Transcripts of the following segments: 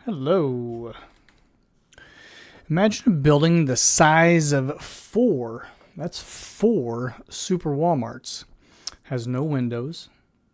Hello. Imagine a building the size of four super Walmarts. Has no windows,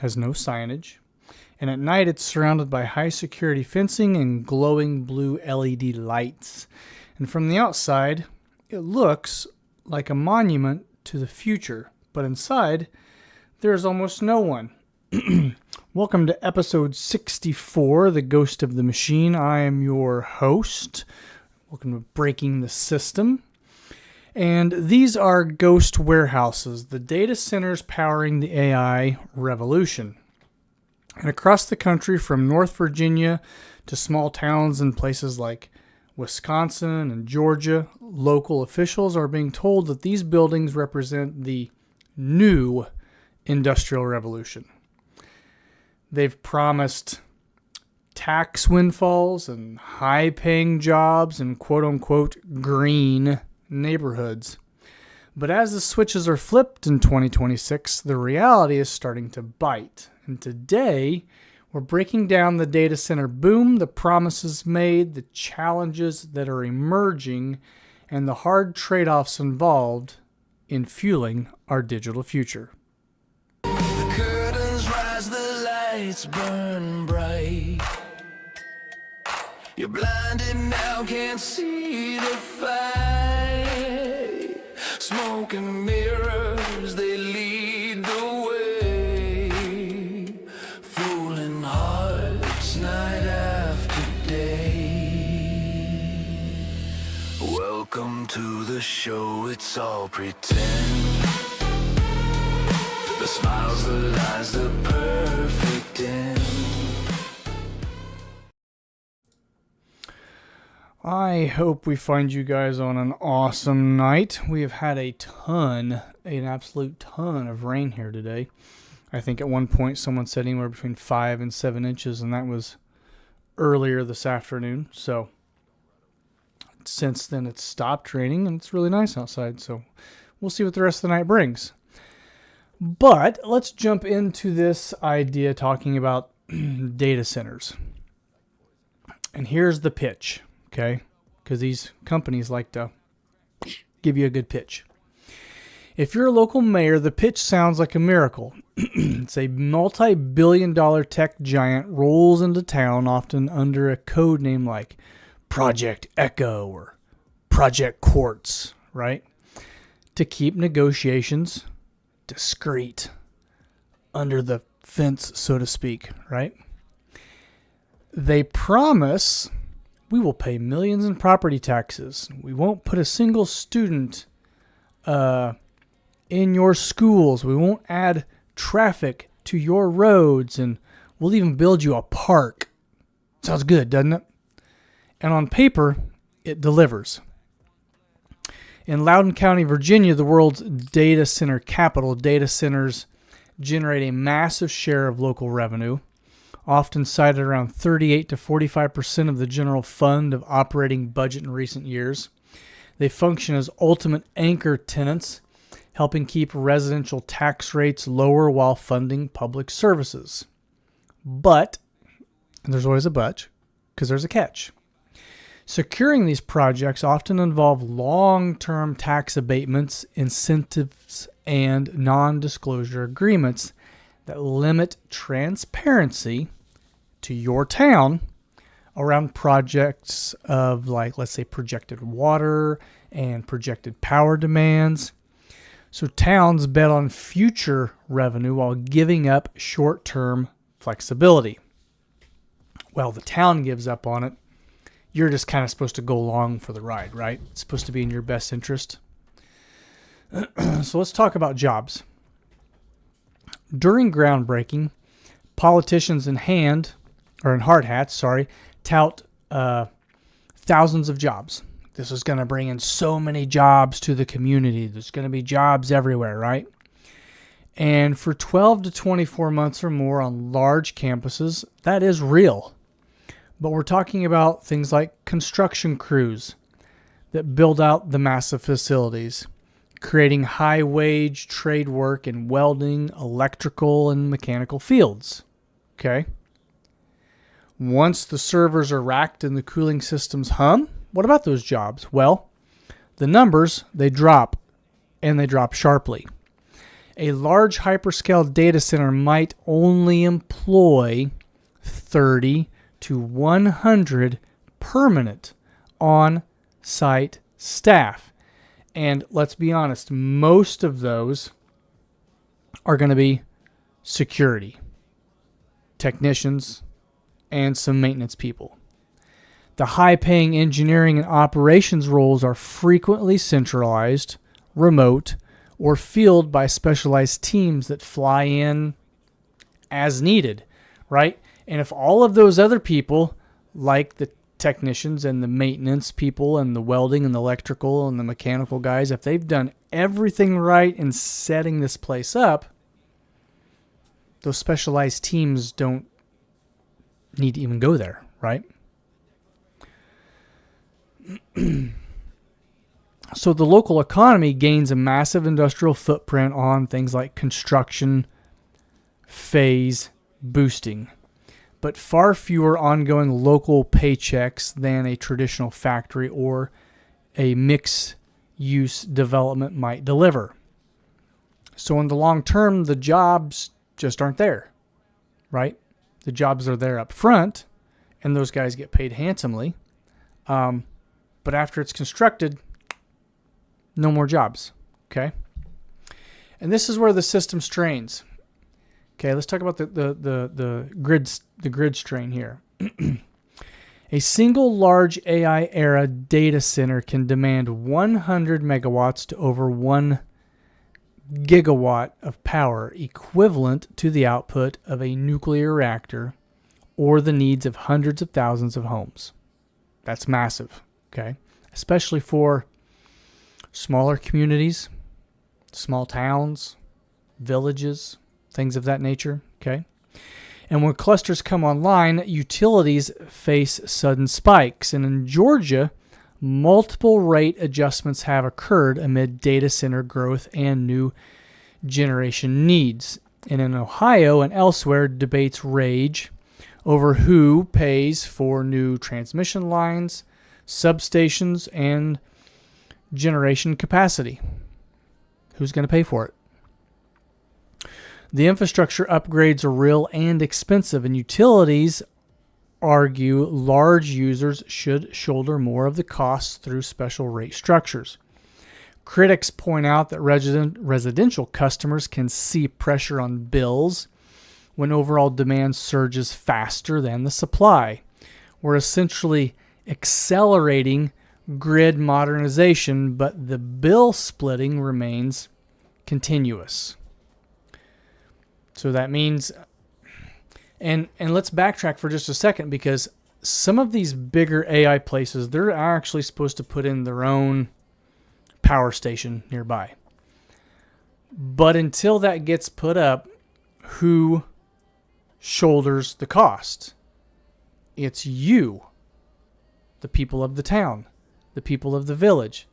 has no signage, and at night it's surrounded by high security fencing and glowing blue LED lights. And from the outside, it looks like a monument to the future, but inside, there's almost no one. Welcome to episode 64, The Ghost of the Machine. I am your host. Welcome to Breaking the System. And these are ghost warehouses, the data centers powering the AI revolution. And across the country, from North Virginia to small towns in places like Wisconsin and Georgia, local officials are being told that these buildings represent the new industrial revolution. They've promised tax windfalls and high-paying jobs and quote-unquote green neighborhoods. But as the switches are flipped in 2026, the reality is starting to bite. And today, we're breaking down the data center boom, the promises made, the challenges that are emerging, and the hard trade-offs involved in fueling our digital future. The curtains rise, the lights burn bright. You're blinded now, can't see the fight. Smoke and mirrors, they lead the way. Fooling hearts night after day. Welcome to the show, it's all pretend. The smiles, the lies, the perfect end. I hope we find you guys on an awesome night. We have had an absolute ton of rain here today. I think at one point someone said anywhere between 5 and 7 inches, and that was earlier this afternoon. So since then it's stopped raining, and it's really nice outside. So we'll see what the rest of the night brings. But let's jump into this idea talking about data centers. And here's the pitch, okay? Because these companies like to give you a good pitch. If you're a local mayor, the pitch sounds like a miracle. It's a multi-billion-dollar tech giant rolls into town, often under a code name like Project Echo or Project Quartz, right? To keep negotiations discreet, under the fence, so to speak, right? They promise we will pay millions in property taxes. We won't put a single student in your schools. We won't add traffic to your roads, and we'll even build you a park. Sounds good, doesn't it? And on paper, it delivers. In Loudoun County, Virginia, the world's data center capital, data centers generate a massive share of local revenue, often cited around 38 to 45% of the general fund of operating budget in recent years. They function as ultimate anchor tenants, helping keep residential tax rates lower while funding public services. But, and there's always a but, because there's a catch. Securing these projects often involve long-term tax abatements, incentives, and non-disclosure agreements that limit transparency to your town around projects of, like, let's say, projected water and projected power demands. So towns bet on future revenue while giving up short-term flexibility. Well, the town gives up on it. You're just kind of supposed to go along for the ride, right? It's supposed to be in your best interest. So let's talk about jobs. During groundbreaking, politicians in hard hats, tout thousands of jobs. This is going to bring in so many jobs to the community. There's going to be jobs everywhere, right? And for 12 to 24 months or more on large campuses, that is real. But we're talking about things like construction crews that build out the massive facilities, creating high-wage trade work in welding, electrical, and mechanical fields. Okay? Once the servers are racked and the cooling systems hum, what about those jobs? Well, the numbers, they drop, and they drop sharply. A large hyperscale data center might only employ 30 to 100 permanent on-site staff. And let's be honest, most of those are going to be security, technicians, and some maintenance people. The high-paying engineering and operations roles are frequently centralized, remote, or filled by specialized teams that fly in as needed, right? And if all of those other people, like the technicians and the maintenance people and the welding and the electrical and the mechanical guys, if they've done everything right in setting this place up, those specialized teams don't need to even go there, right? So the local economy gains a massive industrial footprint on things like construction, phase, boosting, but far fewer ongoing local paychecks than a traditional factory or a mixed-use development might deliver. So in the long term, the jobs just aren't there, right? The jobs are there up front, and those guys get paid handsomely. But after it's constructed, no more jobs, okay? And this is where the system strains. Okay, let's talk about the grid strain here. A single large AI era data center can demand 100 megawatts to over 1 gigawatt of power, equivalent to the output of a nuclear reactor or the needs of hundreds of thousands of homes. That's massive, okay? Especially for smaller communities, small towns, villages, things of that nature, okay? And when clusters come online, utilities face sudden spikes. And in Georgia, multiple rate adjustments have occurred amid data center growth and new generation needs. And in Ohio and elsewhere, debates rage over who pays for new transmission lines, substations, and generation capacity. Who's going to pay for it? The infrastructure upgrades are real and expensive, and utilities argue large users should shoulder more of the costs through special rate structures. Critics point out that residential customers can see pressure on bills when overall demand surges faster than the supply. We're essentially accelerating grid modernization, but the bill splitting remains continuous. So that means, and let's backtrack for just a second, because some of these bigger AI places, they're actually supposed to put in their own power station nearby. But until that gets put up, who shoulders the cost? It's you, the people of the town, the people of the village,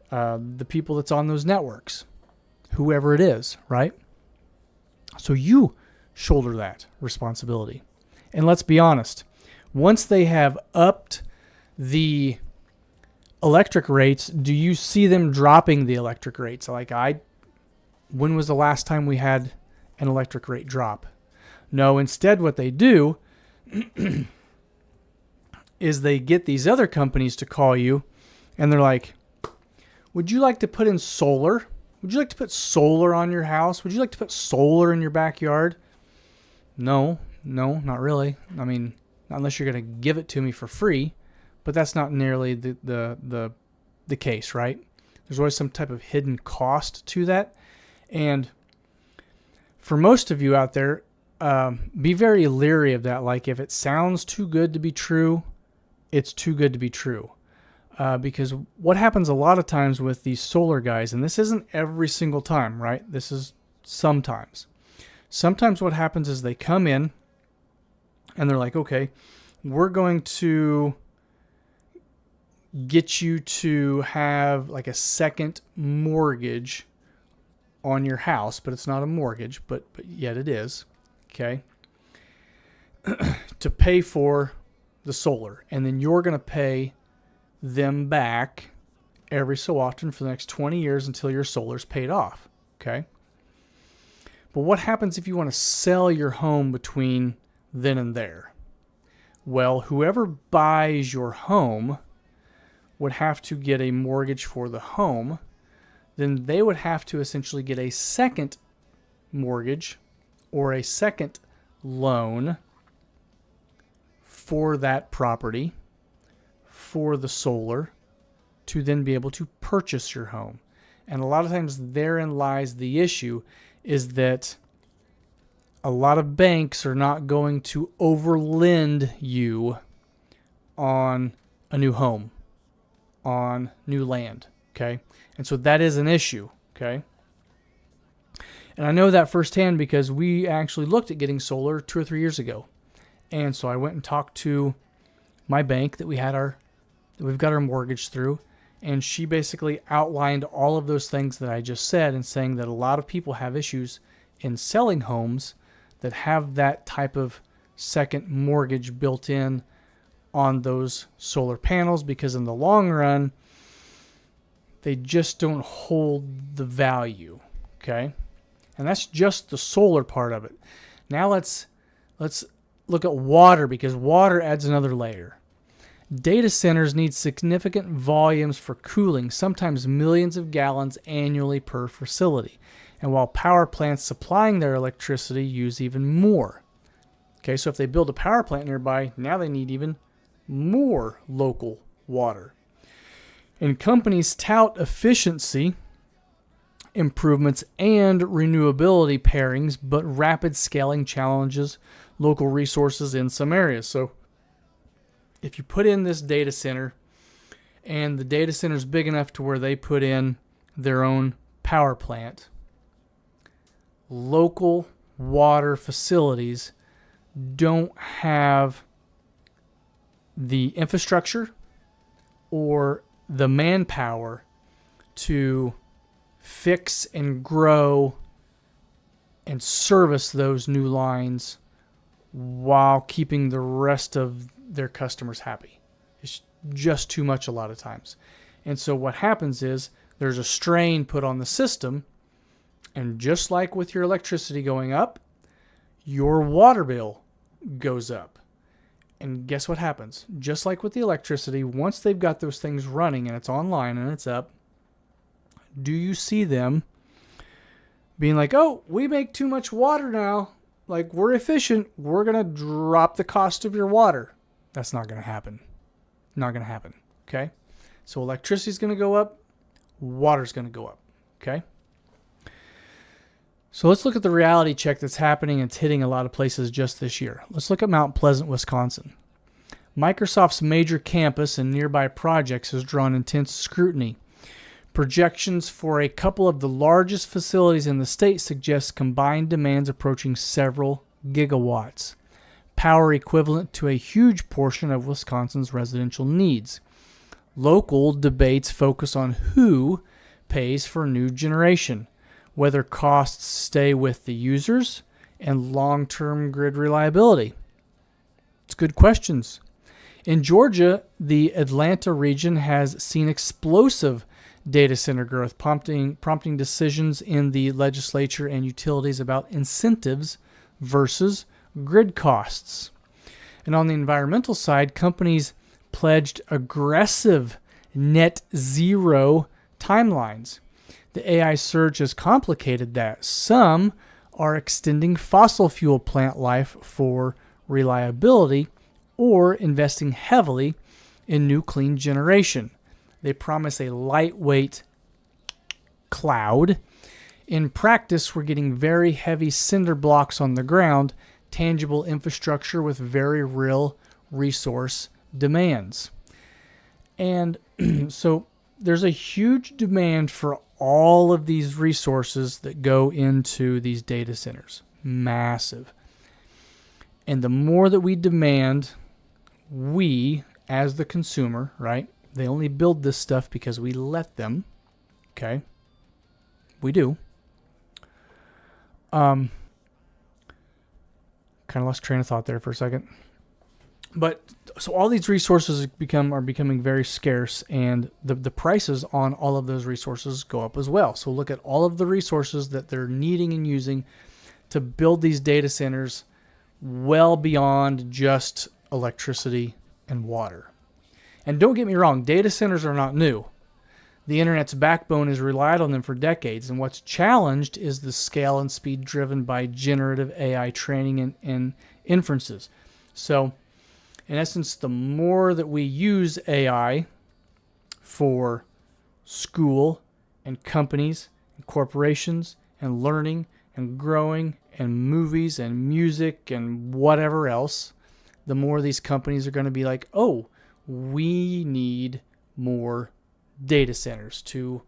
the people that's on those networks, whoever it is, right? So you shoulder that responsibility. And let's be honest, once they have upped the electric rates, do you see them dropping the electric rates? When was the last time we had an electric rate drop? No, instead what they do is they get these other companies to call you, and they're like, would you like to put in solar? Would you like to put solar on your house? Would you like to put solar in your backyard? No, not really. I mean, not unless you're going to give it to me for free, but that's not nearly the case, right? There's always some type of hidden cost to that. And for most of you out there, be very leery of that. Like, if it sounds too good to be true, it's too good to be true. Because what happens a lot of times with these solar guys, and this isn't every single time, right? This is sometimes. Sometimes what happens is they come in and they're like, okay, we're going to get you to have like a second mortgage on your house, but it's not a mortgage, but yet it is, okay? to pay for the solar. And then you're going to pay them back every so often for the next 20 years until your solar's paid off. Okay? But what happens if you want to sell your home between then and there? Well, whoever buys your home would have to get a mortgage for the home. Then they would have to essentially get a second mortgage or a second loan for that property, for the solar, to then be able to purchase your home. And a lot of times therein lies the issue, is that a lot of banks are not going to overlend you on a new home, on new land, okay? And so that is an issue, okay? And I know that firsthand because we actually looked at getting solar 2 or 3 years ago. And so I went and talked to my bank that we've got our mortgage through, and she basically outlined all of those things that I just said, and saying that a lot of people have issues in selling homes that have that type of second mortgage built in on those solar panels, because in the long run, they just don't hold the value, okay? And that's just the solar part of it. Now let's look at water, because water adds another layer. Data centers need significant volumes for cooling, sometimes millions of gallons annually per facility. And while power plants supplying their electricity use even more. Okay, so if they build a power plant nearby, now they need even more local water. And companies tout efficiency improvements and renewability pairings, but rapid scaling challenges local resources in some areas. So if you put in this data center, and the data center is big enough to where they put in their own power plant, local water facilities don't have the infrastructure or the manpower to fix and grow and service those new lines while keeping the rest of their customers happy. It's just too much a lot of times. And so what happens is there's a strain put on the system, and just like with your electricity going up, your water bill goes up. And guess what happens? Just like with the electricity, once they've got those things running and it's online and it's up, do you see them being like, oh, we make too much water now, like we're efficient, we're going to drop the cost of your water? That's not going to happen. Not going to happen. Okay? So electricity is going to go up, water's going to go up. Okay? So let's look at the reality check that's happening and it's hitting a lot of places just this year. Let's look at Mount Pleasant, Wisconsin. Microsoft's major campus and nearby projects has drawn intense scrutiny. Projections for a couple of the largest facilities in the state suggest combined demands approaching several gigawatts, power equivalent to a huge portion of Wisconsin's residential needs. Local debates focus on who pays for new generation, whether costs stay with the users, and long-term grid reliability. It's good questions. In Georgia, the Atlanta region has seen explosive data center growth, prompting decisions in the legislature and utilities about incentives versus grid costs. And on the environmental side, companies pledged aggressive net zero timelines. The AI surge has complicated that. Some are extending fossil fuel plant life for reliability or investing heavily in new clean generation. They promise a lightweight cloud. In practice, we're getting very heavy cinder blocks on the ground, tangible infrastructure with very real resource demands. And so there's a huge demand for all of these resources that go into these data centers. Massive. And the more that we demand, we, as the consumer, right? They only build this stuff because we let them. Okay? We do. Kind of lost train of thought there for a second. But so all these resources are becoming very scarce, and the prices on all of those resources go up as well. So look at all of the resources that they're needing and using to build these data centers well beyond just electricity and water. And don't get me wrong, data centers are not new. The internet's backbone has relied on them for decades, and what's challenged is the scale and speed driven by generative AI training and inferences. So, in essence, the more that we use AI for school and companies and corporations and learning and growing and movies and music and whatever else, the more these companies are going to be like, oh, we need more data centers to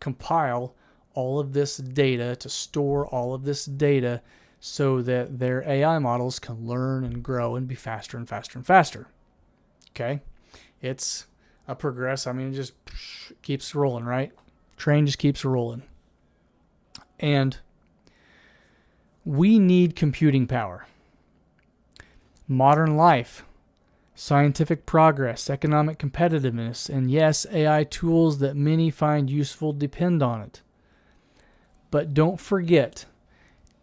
compile all of this data, to store all of this data so that their AI models can learn and grow and be faster and faster and faster. Okay? It's a progress. I mean, it just keeps rolling, right? Train just keeps rolling. And we need computing power. Modern life, scientific progress, economic competitiveness, and yes, AI tools that many find useful depend on it. But don't forget,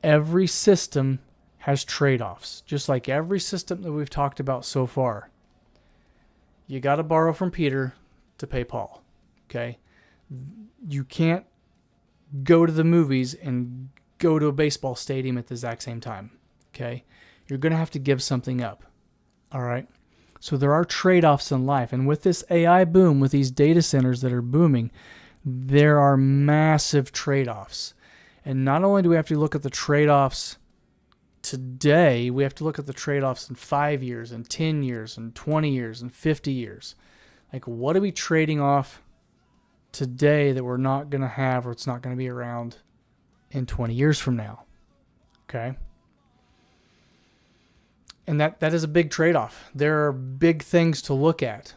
every system has trade-offs, just like every system that we've talked about so far. You got to borrow from Peter to pay Paul, okay? You can't go to the movies and go to a baseball stadium at the exact same time, okay? You're going to have to give something up, all right? So there are trade-offs in life. And with this AI boom, with these data centers that are booming, there are massive trade-offs. And not only do we have to look at the trade-offs today, we have to look at the trade-offs in 5 years, and 10 years, and 20 years, and 50 years. Like, what are we trading off today that we're not going to have, or it's not going to be around in 20 years from now? Okay? And that is a big trade-off. There are big things to look at.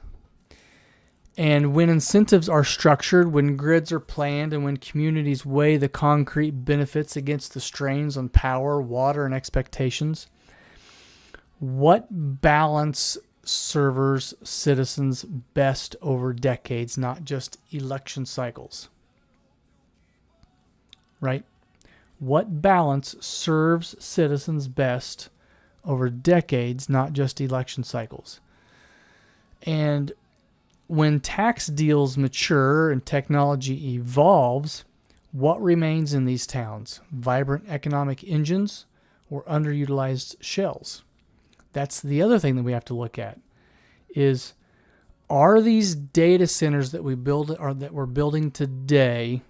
And when incentives are structured, when grids are planned, and when communities weigh the concrete benefits against the strains on power, water, and expectations, what balance serves citizens best over decades, not just election cycles? Right? What balance serves citizens best over decades, not just election cycles? And when tax deals mature and technology evolves, what remains in these towns? Vibrant economic engines or underutilized shells? That's the other thing that we have to look at is, are these data centers that we build or that we're building today,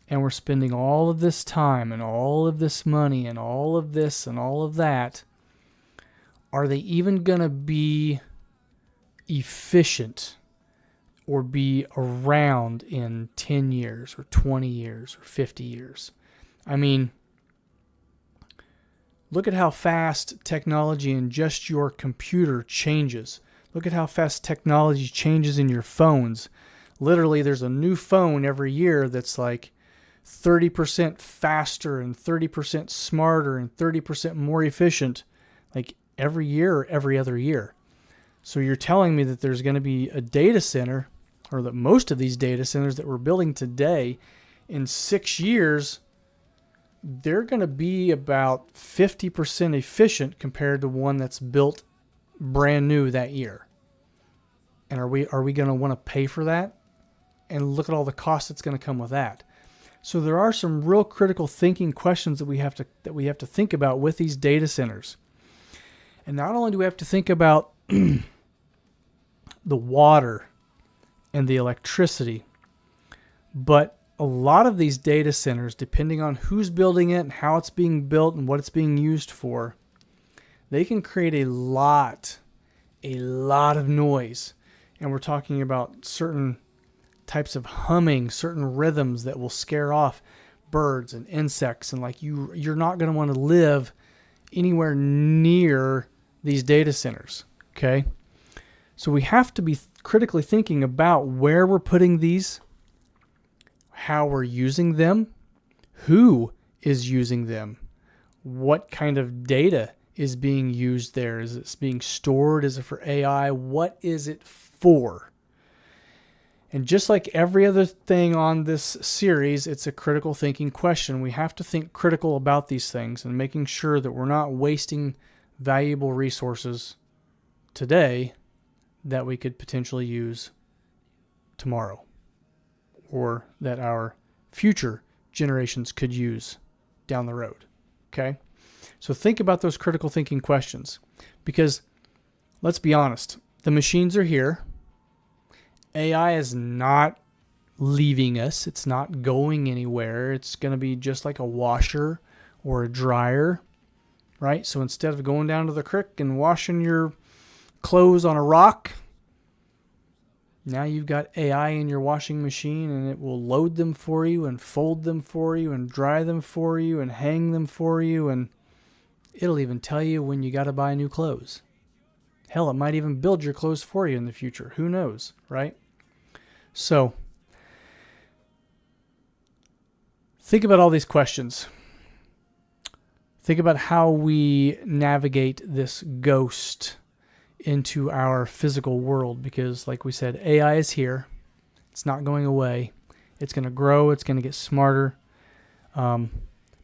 and we're spending all of this time and all of this money and all of this and all of that, are they even going to be efficient or be around in 10 years or 20 years or 50 years? I mean, look at how fast technology in just your computer changes. Look at how fast technology changes in your phones. Literally, there's a new phone every year that's like 30% faster and 30% smarter and 30% more efficient, like every year or every other year. So you're telling me that there's going to be a data center, or that most of these data centers that we're building today, in 6 years, they're going to be about 50% efficient compared to one that's built brand new that year. And are we going to want to pay for that? And look at all the costs that's going to come with that. So there are some real critical thinking questions that we have to think about with these data centers. And not only do we have to think about the water and the electricity, but a lot of these data centers, depending on who's building it and how it's being built and what it's being used for, they can create a lot of noise. And we're talking about certain types of humming, certain rhythms that will scare off birds and insects. And like you're not going to want to live anywhere near these data centers, okay? So we have to be critically thinking about where we're putting these, how we're using them, who is using them, what kind of data is being used there? Is it being stored? Is it for AI? What is it for? And just like every other thing on this series, it's a critical thinking question. We have to think critical about these things and making sure that we're not wasting valuable resources today that we could potentially use tomorrow, or that our future generations could use down the road. Okay? So think about those critical thinking questions, because let's be honest, the machines are here. AI is not leaving us. It's not going anywhere. It's going to be just like a washer or a dryer, right? So instead of going down to the creek and washing your clothes on a rock, now you've got AI in your washing machine, and it will load them for you and fold them for you and dry them for you and hang them for you, and it'll even tell you when you got to buy new clothes. Hell, it might even build your clothes for you in the future. Who knows, right? So, think about all these questions. Think about how we navigate this ghost into our physical world, because like we said, AI is here. It's not going away. It's going to grow. It's going to get smarter. But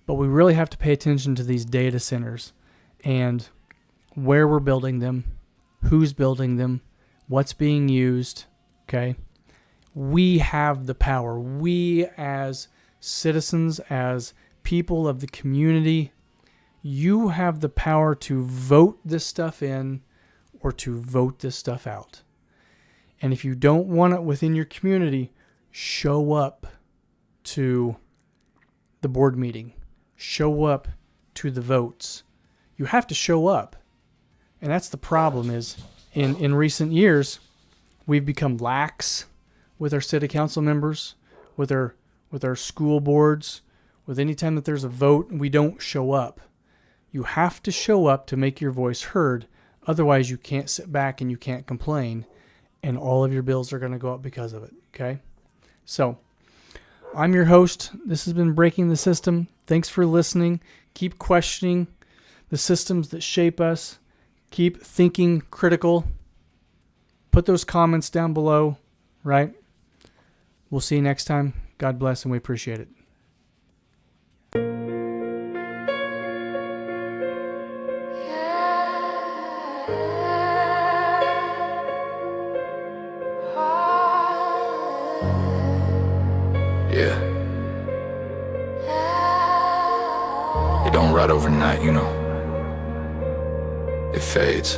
we really have to pay attention to these data centers and where we're building them, who's building them, what's being used, okay? We have the power. We as citizens, as people of the community, you have the power to vote this stuff in or to vote this stuff out. And if you don't want it within your community, show up to the board meeting. Show up to the votes. You have to show up. And that's the problem is in recent years, we've become lax with our city council members, with our school boards, with any time that there's a vote, we don't show up. You have to show up to make your voice heard. Otherwise, you can't sit back and you can't complain, and all of your bills are going to go up because of it, okay? So, I'm your host. This has been Breaking the System. Thanks for listening. Keep questioning the systems that shape us. Keep thinking critical. Put those comments down below, right? We'll see you next time. God bless, and we appreciate it. Yeah. It don't rot overnight, you know. It fades.